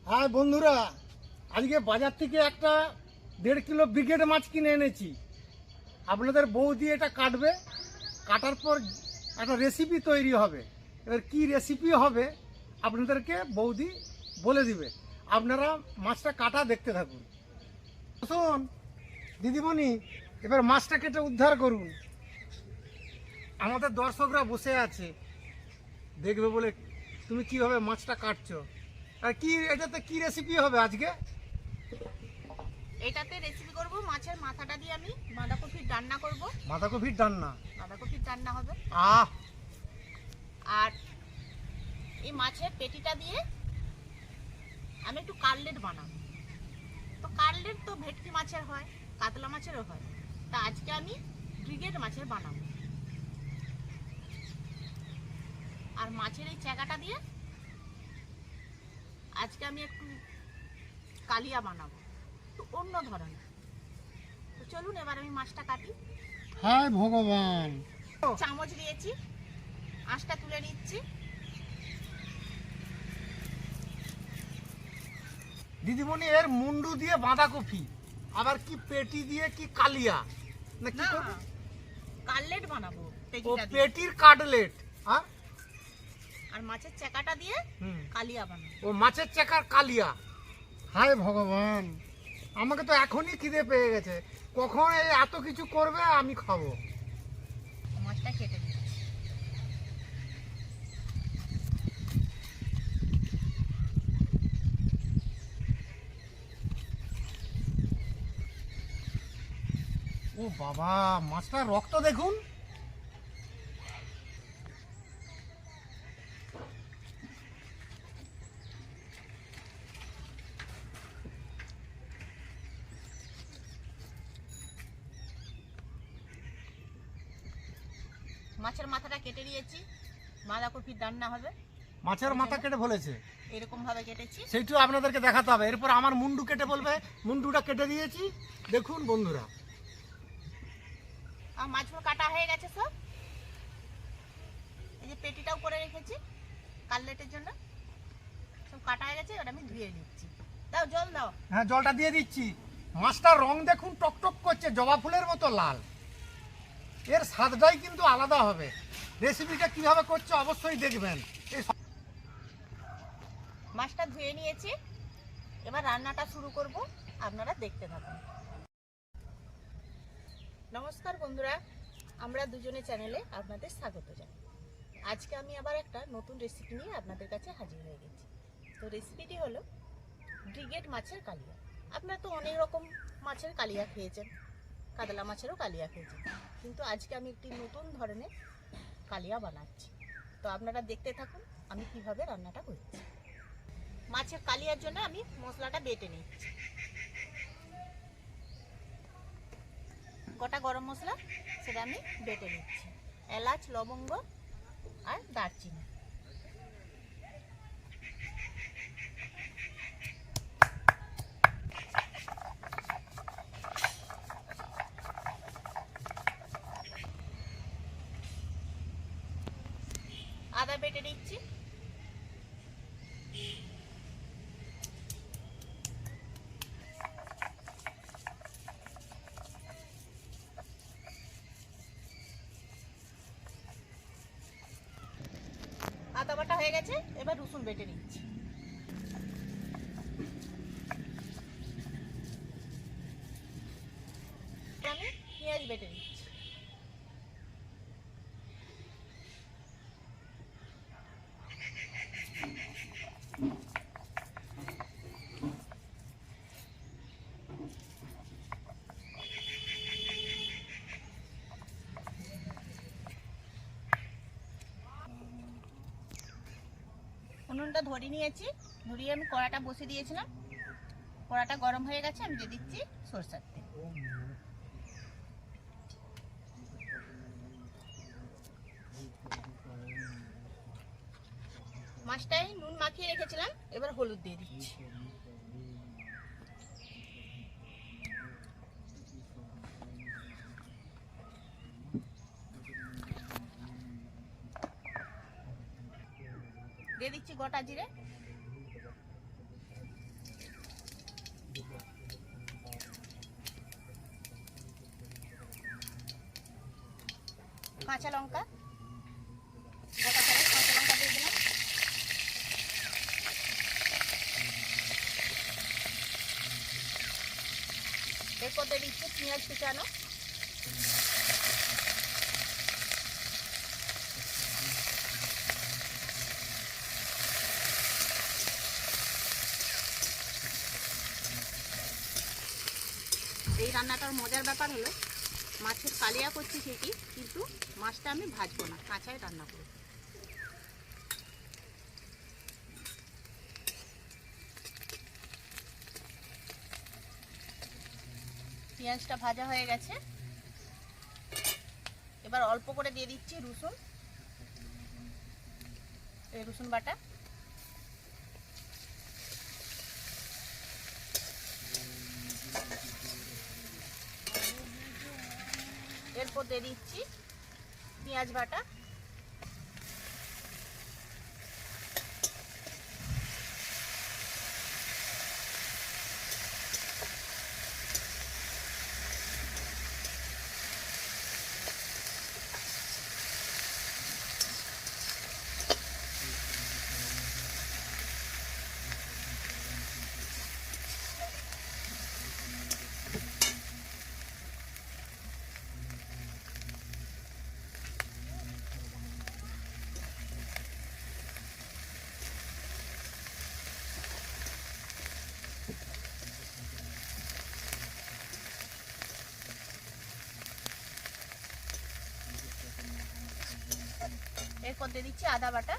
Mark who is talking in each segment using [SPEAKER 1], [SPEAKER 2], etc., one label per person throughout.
[SPEAKER 1] হ্যাঁ বন্ধুরা, আজকে বাজার থেকে একটা 1.5 কিলো ব্রিগেড মাছ কিনে এনেছি। আপনাদের বৌদি এটা কাটবে, কাটার পর একটা রেসিপি তৈরি হবে। এবার কি রেসিপি হবে আপনাদেরকে বৌদি বলে দিবে। আপনারা মাছটা কাটা দেখতে থাকুন। শুন দিদিমণি, এবার মাছটা কেটে উদ্ধার করুন। আমাদের দর্শকরা বসে আছে দেখবে বলে তুমি কিভাবে মাছটা কাটছো। আর কি এটাতে কি রেসিপি হবে আজকে?
[SPEAKER 2] এটাতে রেসিপি করব মাছের মাথাটা দিয়ে আমি বাঁধাকপির রান্না করব।
[SPEAKER 1] বাঁধাকপির ডান্না।
[SPEAKER 2] বাঁধাকপির রান্না হবে।
[SPEAKER 1] আহ,
[SPEAKER 2] আর এই মাছের পেটিটা দিয়ে আমি একটু কাটলেট বানাবো। তো কাটলেট তো ভেটকি মাছের হয়, কাতলা মাছেরও হয়। তা আজকে আমি ব্রিগেড মাছের বানাবো। আর মাছের এই চাকাটা দিয়ে আজকে আমি একটু কালিয়া বানাবো, একটু অন্য ধরনের। তো চলুন এবার আমি মাছটা কাটি।
[SPEAKER 1] হায় ভগবান।
[SPEAKER 2] চামচ দিয়েছি, আঁশটা তুলে নিচ্ছি।
[SPEAKER 1] দিদিমণি, এর মুন্ডু দিয়ে বাঁধাকপি, আবার কি পেটি দিয়ে কি কালিয়া না কি
[SPEAKER 2] না,
[SPEAKER 1] করবে?
[SPEAKER 2] কাটলেট বানাবো
[SPEAKER 1] ও
[SPEAKER 2] পেটিটা দিয়ে।
[SPEAKER 1] পেটির কাটলেট। হ্যাঁ,
[SPEAKER 2] আর মাছের চাকাটা দিয়ে কালিয়া বানাবো।
[SPEAKER 1] ও মাছের চাকার কালিয়া। হায় ভগবান, আমাকে তো এখনই খিদে পেয়ে গেছে। কখন এই এত কিছু করবে আমি খাবো।
[SPEAKER 2] মাছটা কেটে দিই।
[SPEAKER 1] ও বাবা, মাছটার রক্ত দেখুন।
[SPEAKER 2] মাছের মাথাটা কেটে দিয়েছি, বাঁধাকপির রান্না হবে।
[SPEAKER 1] মাছের মাথা কেটে বলেছে,
[SPEAKER 2] এরকম ভাবে কেটেছি।
[SPEAKER 1] সেইটু আপনাদেরকে দেখাতে হবে। এরপর আমার মুন্ডু কেটে বলবে, মুন্ডুটা কেটে দিয়েছি। দেখুন বন্ধুরা,
[SPEAKER 2] আর মাছগুলো কাটা হয়ে গেছে সব। এই যে পেটিটাও করে রেখেছি কাটলেটের জন্য, সব কাটা হয়ে গেছে। এবার আমি ধুয়ে নিচ্ছি। দাও জল দাও।
[SPEAKER 1] হ্যাঁ জলটা দিয়ে দিচ্ছি। মাছটার রং দেখুন, টকটক করছে, জবা ফুলের মতো লাল। এর স্বাদটাই কিন্তু আলাদা হবে। রেসিপিটা কিভাবে করছে অবশ্যই দেখবেন।
[SPEAKER 2] মাছটা ধুয়ে নিয়েছি, এবার রান্নাটা শুরু করব। আপনারা দেখতে থাকুন। নমস্কার বন্ধুরা, আমরা দুজনে চ্যানেলে আপনাদের স্বাগত জানাই। আজকে আমি আবার একটা নতুন রেসিপি নিয়ে আপনাদের কাছে হাজির হয়ে গেছি। তো রেসিপিটি হলো ব্রিগেড মাছের কালিয়া। আপনারা তো অনেক রকম মাছের কালিয়া খেয়েছেন, কাতলা মাছেরও কালিয়া খেয়েছেন, কিন্তু আজকে আমি একটি নতুন ধরনের কালিয়া বানাচ্ছি। তো আপনারা দেখতে থাকুন আমি কিভাবে রান্নাটা করছি। মাছের কালিয়ার জন্য আমি মশলাটা বেটে নিচ্ছি। গোটা গরম মশলা সেটা আমি বেটে নিচ্ছি। এলাচ, লবঙ্গ আর দারচিনি। আদা বেটে নিচ্ছি। আদা বাটা হয়ে গেছে, এবার রসুন বেটে নিচ্ছি। আমি পেঁয়াজ বেটে নিচ্ছি। উনুনটা ধরিয়ে নিয়েছি, ধরিয়ে আমি কড়াটা বসিয়ে দিয়েছিলাম। কড়াটা গরম হয়ে গেছে, আমি দিয়ে দিচ্ছি সরষের তেল। মাছটায় নুন মাখিয়ে রেখেছিলাম, এবার হলুদ দিয়ে দিচ্ছি। দিয়ে দিচ্ছি গোটা জিরে, কাঁচা লঙ্কা, গোটা চালের কাঁচা লঙ্কা দিয়ে দিলাম। এরপর দিয়ে দিচ্ছি পেঁয়াজ কুচানো, এই রান্নাটার মজার ব্যাপার হলো মাছের কালিয়া করছি ঠিকই, কিন্তু মাছটা আমি ভাজবো না, কাঁচাই রান্না করব। পেঁয়াজটা ভাজা হয়ে গেছে, এবার অল্প করে দিয়ে দিচ্ছি রসুন, এই রসুন বাটা। এরপর দিয়ে দিচ্ছি পেঁয়াজ বাটা, এরপর দিয়ে দিচ্ছি আদা বাটা,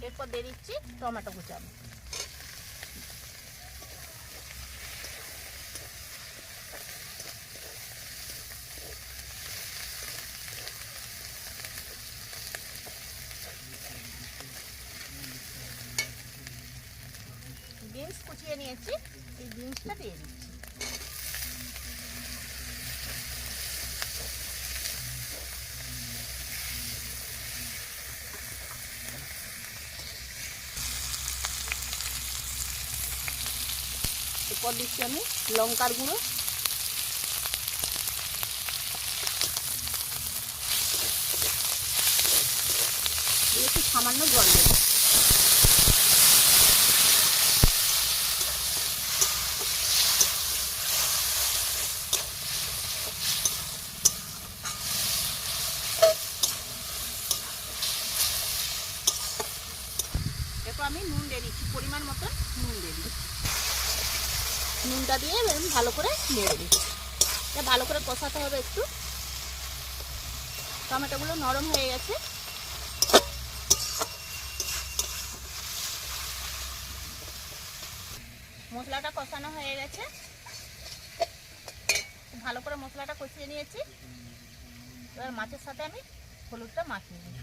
[SPEAKER 2] এরপর দিয়ে দিচ্ছি টমেটো কুচানো। বিনস কুচিয়ে নিয়েছি, এই বিনসটা দিয়ে দিচ্ছি। এরপর দিচ্ছি আমি লঙ্কার গুঁড়ো, দিয়েছি সামান্য জল দেব। এরপর আমি নুন দিয়ে দিচ্ছি, পরিমাণ মতো নুন দিয়ে দিচ্ছি। নুনটা দিয়ে আমি ভালো করে নেড়ে দিচ্ছি, ভালো করে কষাতে হবে একটু। টমেটোগুলো নরম হয়ে গেছে, মশলাটা কষানো হয়ে গেছে, ভালো করে মশলাটা কষিয়ে নিয়েছি। এবার মাছের সাথে আমি হলুদটা মাখিয়ে নিয়েছি।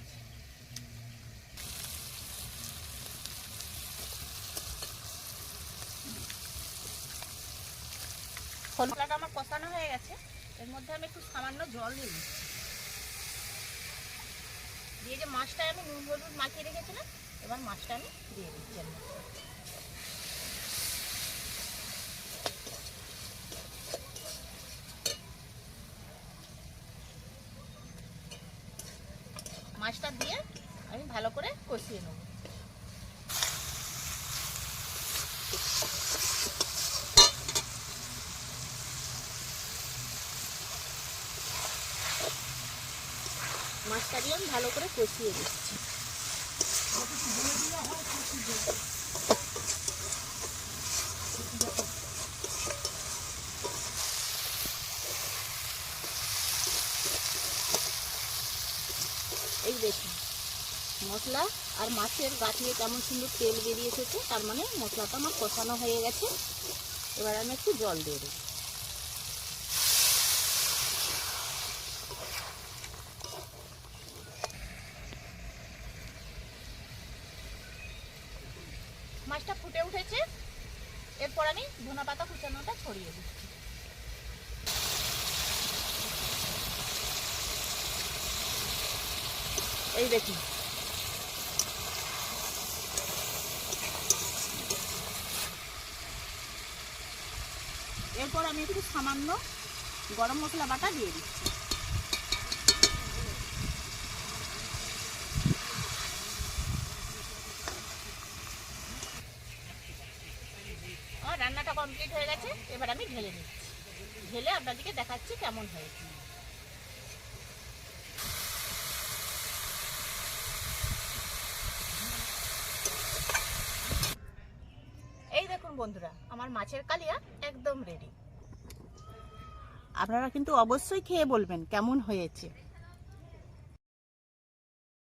[SPEAKER 2] মশলাটা আমার কষানো হয়ে গেছে, এর মধ্যে আমি একটু সামান্য জল দিয়ে দিচ্ছি। দিয়ে যে মাছটা আমি নুন হলুদ মাখিয়ে রেখেছিলাম, এবার মাছটা আমি দিয়ে দিচ্ছি এর মধ্যে। মাছটা দিয়ে আমি ভালো করে কষিয়ে নেব। মাছটা দিয়ে আমি ভালো করে কষিয়ে দিচ্ছি। এই দেখুন মশলা আর মাছের গা থেকে কেমন সুন্দর তেল বেরিয়ে এসেছে, তার মানে মশলাটা আমার কষানো হয়ে গেছে। এবার আমি একটু জল দিয়ে দেব। মাছটা ফুটে উঠেছে, এর এরপর আমি ধনেপাতা কুচানোটা ছড়িয়ে দিচ্ছি। এই দেখুন, এরপর আমি একটু সামান্য গরম মশলা বাটা দিয়ে দিচ্ছি। আমার রান্নাটা কমপ্লিট হয়ে গেছে, এবার আমি ঢেলে নিচ্ছি। ঢেলে আপনাদেরকে দেখাচ্ছি কেমন হয়েছে। এই দেখুন বন্ধুরা, আমার মাছের কালিয়া একদম রেডি। আপনারা কিন্তু অবশ্যই খেয়ে বলবেন কেমন হয়েছে।